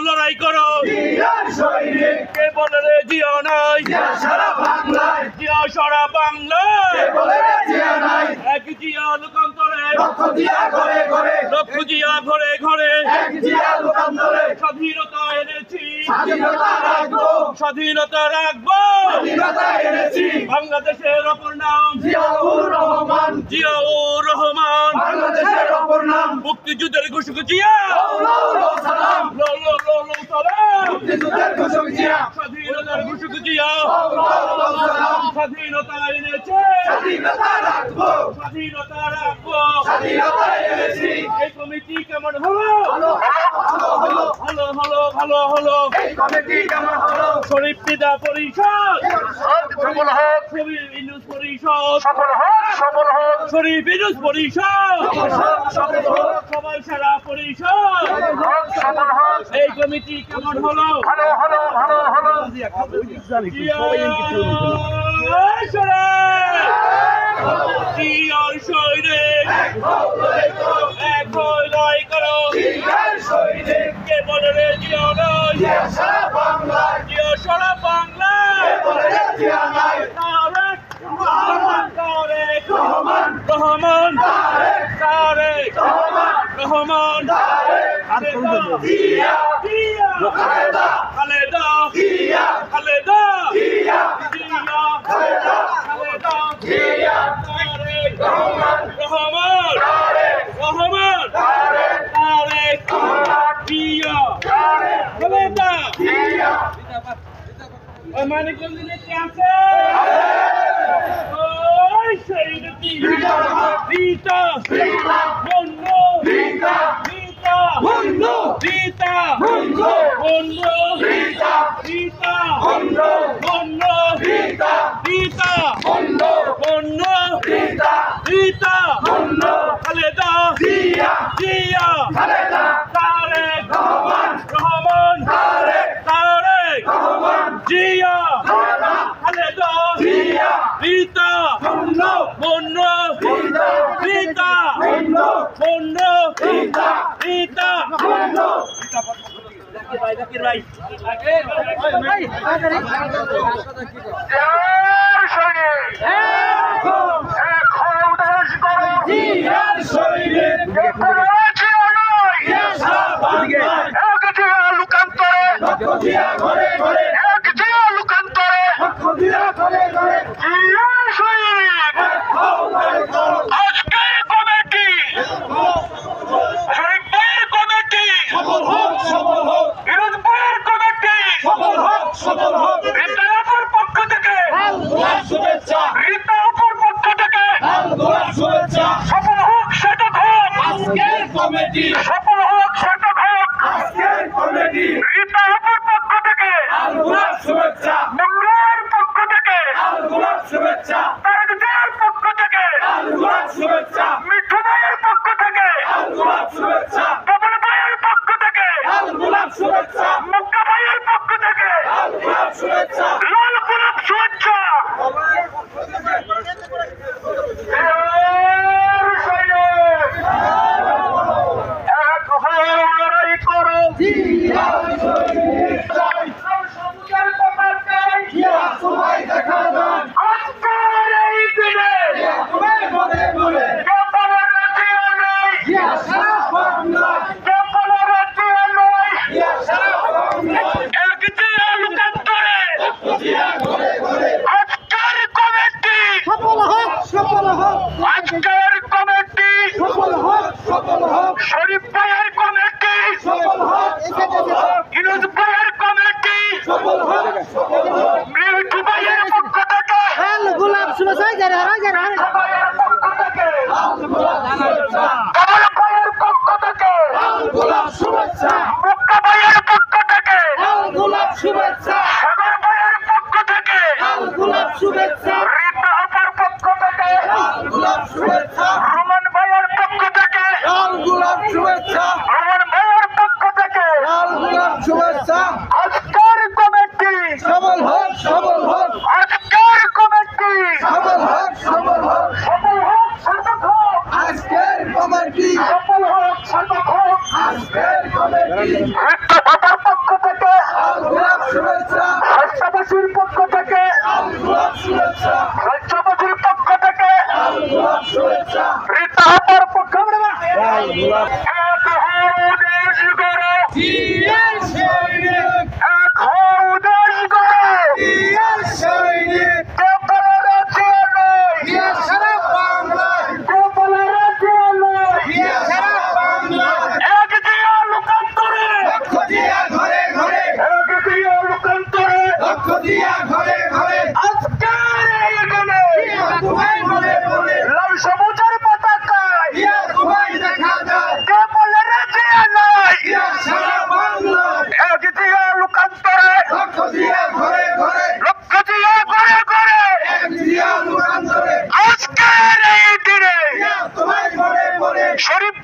লড়াই করো কে বলে রে জিয়া নাই সারা বাংলায় জিয়া সারা বাংলায় এক জিয়া লোকান্তরে লক্ষ জিয়া ঘরে ঘরে স্বাধীনতা এনেছি স্বাধীনতা রাখবো বাংলাদেশের অপর নাম জিয়াউর রহমান বাংলাদেশের অপর নাম মুক্তিযুদ্ধের ঘোষক জিয়া স্বাধীনতার ঘোষক জিয়া স্বাধীনতা এনেছে স্বাধীনতা রাখবো এই কমিটি কেমন হলো ভালো শরীফ বিদা পরিষদ সফল হোক শরীফ ইউনুস পরিষদ শরীফ ইউনুস পরিষদ সবাই সারা পরিষদ এই কমিটি কেমন হলো কে বলে রে জিয়া নাই সারা বাংলায় রহমান খালেদা মানিকগঞ্জ নেত্রী আছে খালেদা জিয়া তারেক রহমান জিয়া খালেদা রিতা সফল হোক সেটা হোক রিতার পক্ষ থেকে শুভেচ্ছা মঙ্গলের পক্ষ থেকে শুভেচ্ছা তারেকের পক্ষ থেকে শুভেচ্ছা মিঠু ভাইয়ের পক্ষ থেকে শুভেচ্ছা বাবুল ভাইয়ের পক্ষ থেকে শুভেচ্ছা মুক্তা ভাইয়ের পক্ষ থেকে শুভেচ্ছা লাল গোলাপ শুভেচ্ছা শরীফ ভাইয়ের কমিটি ইউনুস ভাইয়ের কমিটি মিঠু ভাইয়ের পক্ষ থেকে গোলাপ শুভেচ্ছা কমল ভাইয়ের পক্ষ থেকে মুক্তা ভাইয়ের পক্ষ থেকে শুভেচ্ছা সাগর ভাইয়ের পক্ষ থেকে শুভেচ্ছা রিতা আপার পক্ষ থেকে শুভেচ্ছা রোমান ভাইয়ের পক্ষ থেকে শুভেচ্ছা রোমান ভাইয়ের পক্ষ থেকে শুভেচ্ছা আজকের কমিটি সফল হোক আজকের কমিটি সফল হোক বৃদ্ধ ভাতার পক্ষ থেকে, স্বাস্থ্যবাসীর পক্ষ থেকে, স্বাস্থ্যবাসীর পক্ষ থেকে, বৃদ্ধ ভাতার পক্ষ লাল সবুজের পতাকায় কে বলে রাজিয়া নাই, এক দিয়া লোকান্তরে, লক্ষ দিয়া ঘরে ঘরে, আজকের এই দিনে শরীফ